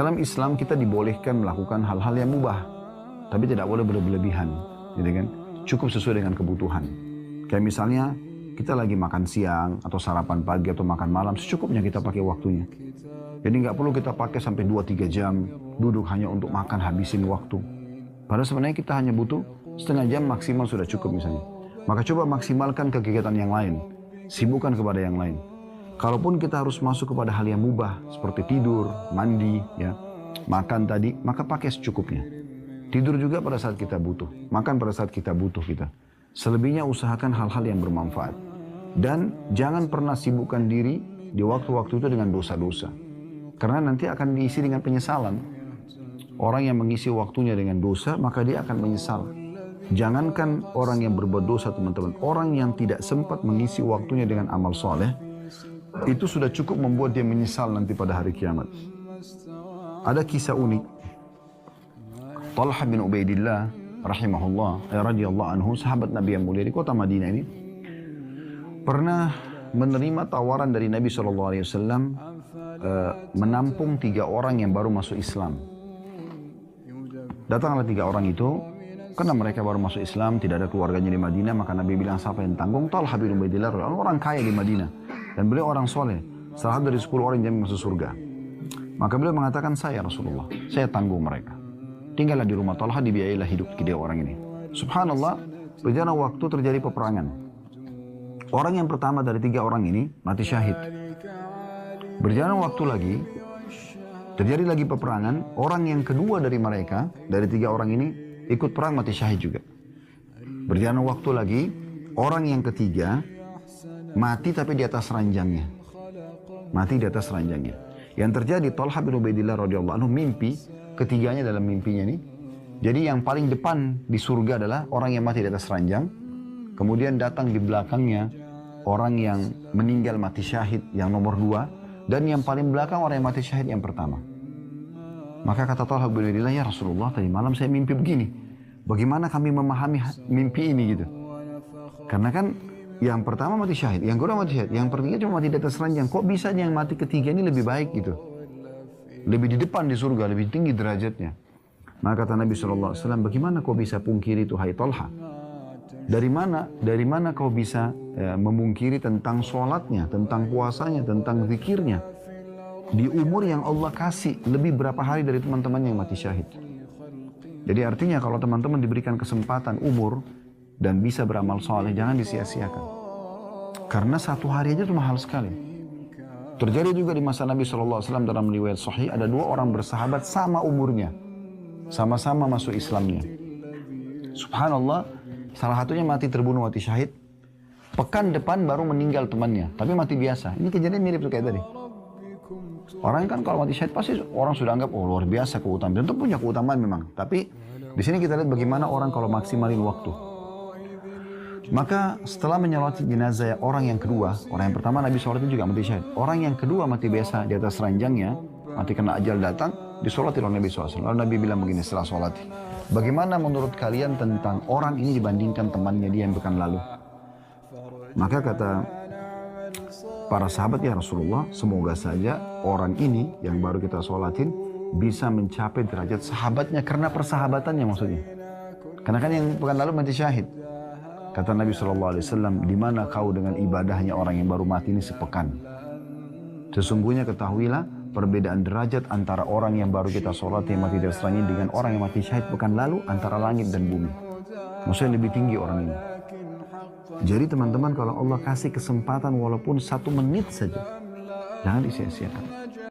Dalam Islam kita dibolehkan melakukan hal-hal yang mubah, tapi tidak boleh berlebihan, gitu kan? Cukup sesuai dengan kebutuhan. Kayak misalnya kita lagi makan siang atau sarapan pagi atau makan malam, secukupnya kita pakai waktunya. Jadi nggak perlu kita pakai sampai 2-3 jam duduk hanya untuk makan habisin waktu. Padahal sebenarnya kita hanya butuh setengah jam maksimal sudah cukup misalnya. Maka coba maksimalkan kegiatan yang lain, sibukkan kepada yang lain. Kalaupun kita harus masuk kepada hal yang mubah seperti tidur, mandi, ya, makan tadi, maka pakai secukupnya. Tidur juga pada saat kita butuh, makan pada saat kita butuh kita. Selebihnya usahakan hal-hal yang bermanfaat. Dan jangan pernah sibukkan diri di waktu-waktu itu dengan dosa-dosa. Karena nanti akan diisi dengan penyesalan. Orang yang mengisi waktunya dengan dosa, maka dia akan menyesal. Jangankan orang yang berbuat dosa, teman-teman. Orang yang tidak sempat mengisi waktunya dengan amal soleh, itu sudah cukup membuat dia menyesal nanti pada hari kiamat. Ada kisah unik. Talha bin Ubaidillah rahimahullah, radhiyallahu anhu, sahabat Nabi yang mulia di kota Madinah ini, pernah menerima tawaran dari Nabi SAW menampung 3 orang yang baru masuk Islam. Datanglah 3 orang itu, karena mereka baru masuk Islam, tidak ada keluarganya di Madinah, maka Nabi bilang, siapa yang tanggung? Talha bin Ubaidillah, orang kaya di Madinah. Dan beliau orang soleh, salah satu dari 10 orang yang masuk surga. Maka beliau mengatakan, saya Rasulullah, saya tanggung mereka. Tinggallah di rumah Talha, dibiayailah hidup kedua orang ini. Subhanallah, berjalan waktu terjadi peperangan. Orang yang pertama dari 3 orang ini mati syahid. Berjalan waktu lagi, terjadi lagi peperangan. Orang yang kedua dari mereka, dari 3 orang ini, ikut perang mati syahid juga. Berjalan waktu lagi, orang yang ketiga mati tapi di atas ranjangnya. Mati di atas ranjangnya. Yang terjadi, Talha bin Ubaidillah radhiyallahu anhu mimpi, ketiganya dalam mimpinya ini. Jadi yang paling depan di surga adalah orang yang mati di atas ranjang. Kemudian datang di belakangnya orang yang meninggal mati syahid yang nomor 2. Dan yang paling belakang orang yang mati syahid yang pertama. Maka kata Talha bin Ubaidillah, ya Rasulullah, tadi malam saya mimpi begini. Bagaimana kami memahami mimpi ini gitu? Karena kan yang pertama mati syahid, yang kedua mati syahid, yang ketiga cuma mati di atas ranjang. Kok bisa yang mati ketiga ini lebih baik gitu? Lebih di depan di surga, lebih tinggi derajatnya. Maka kata Nabi SAW, bagaimana kau bisa pungkiri itu, hai Talha? Dari mana kau bisa memungkiri tentang sholatnya, tentang puasanya, tentang zikirnya? Di umur yang Allah kasih, lebih berapa hari dari teman-teman yang mati syahid. Jadi artinya kalau teman-teman diberikan kesempatan umur dan bisa beramal soleh, jangan disia-siakan. Karena 1 hari aja itu mahal sekali. Terjadi juga di masa Nabi SAW dalam riwayat sahih, ada 2 orang bersahabat sama umurnya. Sama-sama masuk Islamnya. Subhanallah, salah satunya mati terbunuh, mati syahid. Pekan depan baru meninggal temannya, tapi mati biasa. Ini kejadian mirip tuh kayak tadi. Orang kan kalau mati syahid pasti orang sudah anggap, oh luar biasa keutamaan. Tentu punya keutamaan memang. Tapi di sini kita lihat bagaimana orang kalau maksimalin waktu. Maka setelah menyolati jenazah orang yang kedua, orang yang pertama Nabi sholat itu juga mati syahid. Orang yang kedua mati biasa di atas ranjangnya, mati kena ajal datang, disolati oleh Nabi SAW. Lalu Nabi bilang begini setelah sholat, bagaimana menurut kalian tentang orang ini dibandingkan temannya dia yang pekan lalu? Maka kata para sahabat, ya Rasulullah, semoga saja orang ini yang baru kita sholatin bisa mencapai derajat sahabatnya karena persahabatannya maksudnya. Karena kan yang pekan lalu mati syahid. Kata Nabi SAW, di mana kau dengan ibadahnya orang yang baru mati ini sepekan? Sesungguhnya ketahuilah perbedaan derajat antara orang yang baru kita sholat yang mati di atas ranjang dengan orang yang mati syahid pekan lalu antara langit dan bumi. Maksudnya lebih tinggi orang ini. Jadi teman-teman, kalau Allah kasih kesempatan walaupun 1 menit saja, jangan disia-siakan.